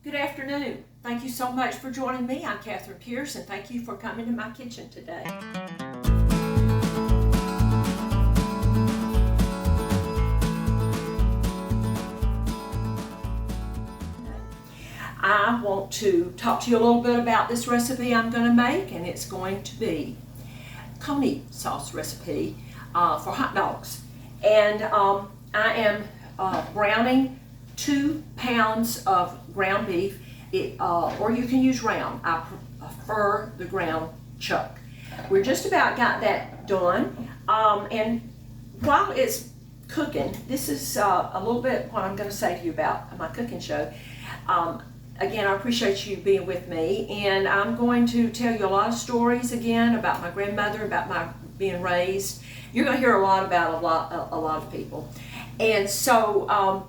Good afternoon. Thank you so much for joining me. I'm Catherine Pierce, and thank you for coming to my kitchen today. I want to talk to you a little bit about this recipe I'm going to make, and it's going to be Coney sauce recipe for hot dogs. And I am browning 2 pounds of ground beef, or you can use round. I prefer the ground chuck. We're just about got that done, and while it's cooking, this is a little bit what I'm going to say to you about my cooking show. Again, I appreciate you being with me, and I'm going to tell you a lot of stories again about my grandmother, about my being raised. You're going to hear a lot about a lot of people, and so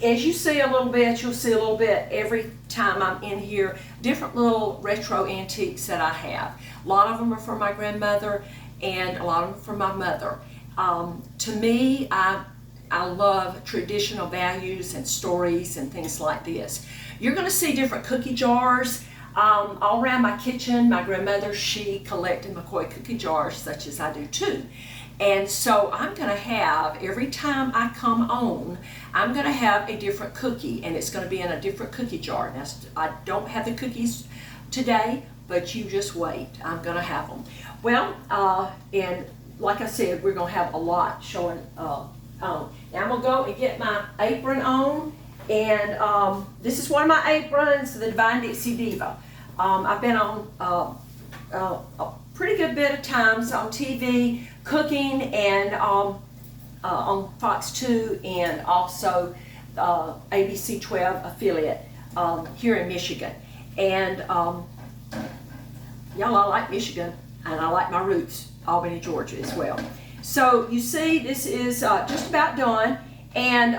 as you see a little bit, you'll see a little bit every time I'm in here, different little retro antiques that I have. A lot of them are from my grandmother, and a lot of them from my mother. To me, I love traditional values and stories and things like this. You're going to see different cookie jars all around my kitchen. My grandmother, she collected McCoy cookie jars, such as I do too. And so I'm going to have, every time I come on, I'm going to have a different cookie, and it's going to be in a different cookie jar. Now, I don't have the cookies today, but you just wait. I'm going to have them. Well, and like I said, we're going to have a lot showing on. Now I'm going to go and get my apron on, and this is one of my aprons, the Divine Dixie Diva. I've been on a pretty good bit of times on TV cooking, and on Fox 2, and also ABC 12 affiliate here in Michigan. And y'all, I like Michigan, and I like my roots, Albany, Georgia as well. So you see, this is just about done, and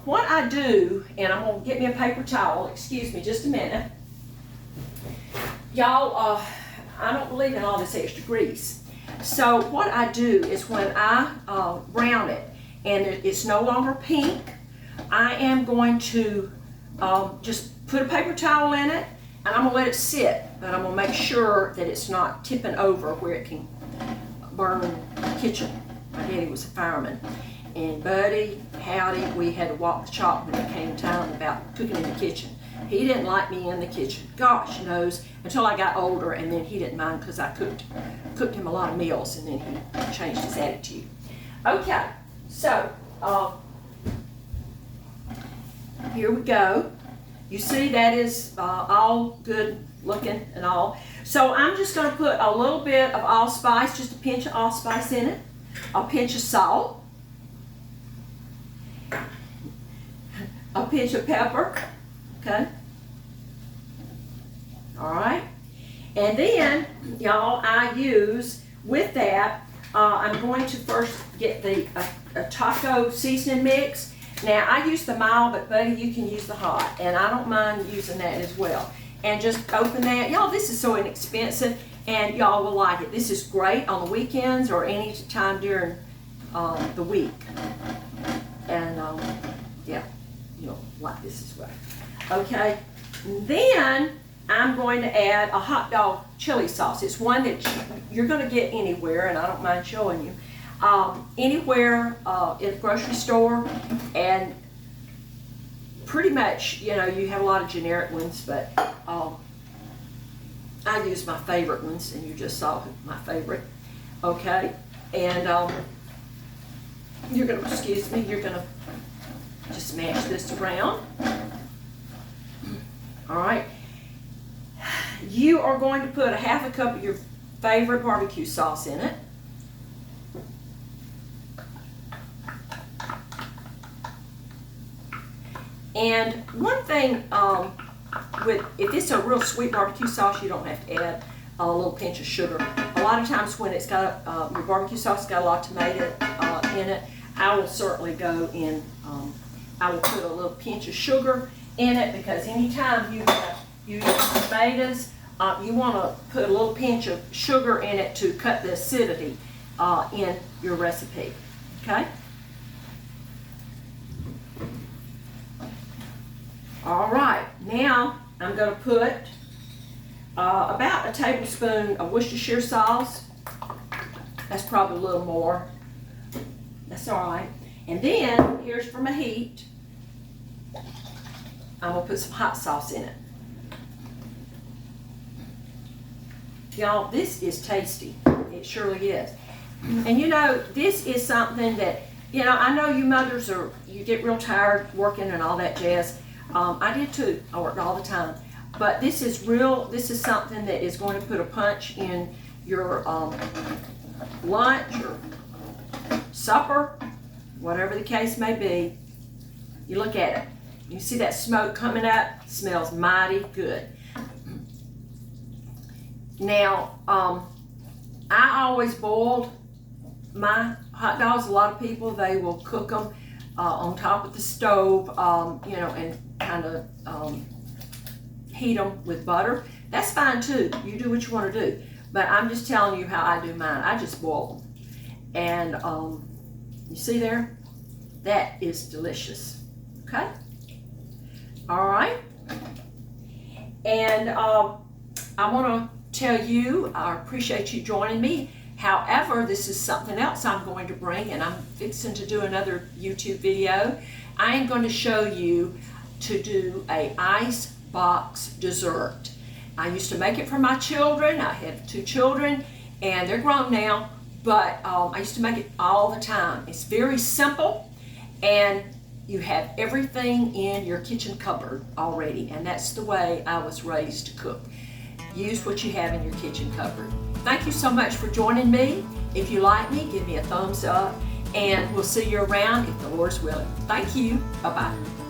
what I do, and I'm going to get me a paper towel, excuse me just a minute. Y'all, I don't believe in all this extra grease. So what I do is when I brown it and it's no longer pink, I am going to just put a paper towel in it, and I'm going to let it sit, but I'm going to make sure that it's not tipping over where it can burn the kitchen. My daddy was a fireman, and buddy, howdy, we had to walk the chalk when it came time about cooking in the kitchen. He didn't like me in the kitchen, gosh knows, until I got older, and then he didn't mind because I cooked him a lot of meals, and then he changed his attitude. Okay, so here we go. You see that is all good looking and all. So I'm just going to put a little bit of allspice, just a pinch of allspice in it, a pinch of salt, a pinch of pepper, okay? All right. And then, y'all, I use, with that, I'm going to first get the taco seasoning mix. Now, I use the mild, but buddy, you can use the hot, and I don't mind using that as well. And just open that. Y'all, this is so inexpensive, and y'all will like it. This is great on the weekends or any time during the week. And, yeah, you'll like this as well. Okay, then I'm going to add a hot dog chili sauce. It's one that you're going to get anywhere, and I don't mind showing you. Anywhere in a grocery store, and pretty much, you know, you have a lot of generic ones, but I use my favorite ones, and you just saw my favorite. Okay, and you're going to, excuse me, you're going to just mash this around. All right. You are going to put a half a cup of your favorite barbecue sauce in it. And one thing, if it's a real sweet barbecue sauce, you don't have to add a little pinch of sugar. A lot of times when it's got your barbecue sauce got a lot of tomato in it, I will certainly go in. I will put a little pinch of sugar in it, because anytime you use tomatoes, you want to put a little pinch of sugar in it to cut the acidity in your recipe. Okay. All right. Now I'm going to put about a tablespoon of Worcestershire sauce. That's probably a little more. That's all right. And then here's for my heat. I'm going to put some hot sauce in it. Y'all, this is tasty. It surely is. And you know, this is something that, you know, I know you mothers you get real tired working and all that jazz. I did too. I worked all the time. But this is something that is going to put a punch in your lunch or supper, whatever the case may be. You look at it. You see that smoke coming up? It smells mighty good. Now, I always boiled my hot dogs. A lot of people, they will cook them on top of the stove, you know, and kind of heat them with butter. That's fine too. You do what you want to do. But I'm just telling you how I do mine. I just boil them. And you see there? That is delicious. Okay? All right. And I want to tell you, I appreciate you joining me. However, this is something else I'm going to bring, and I'm fixing to do another YouTube video. I am going to show you to do a ice box dessert. I used to make it for my children. I have 2 children, and they're grown now, but I used to make it all the time. It's very simple, and you have everything in your kitchen cupboard already, and that's the way I was raised to cook. Use what you have in your kitchen cupboard. Thank you so much for joining me. If you like me, give me a thumbs up, and we'll see you around if the Lord's willing. Thank you. Bye-bye.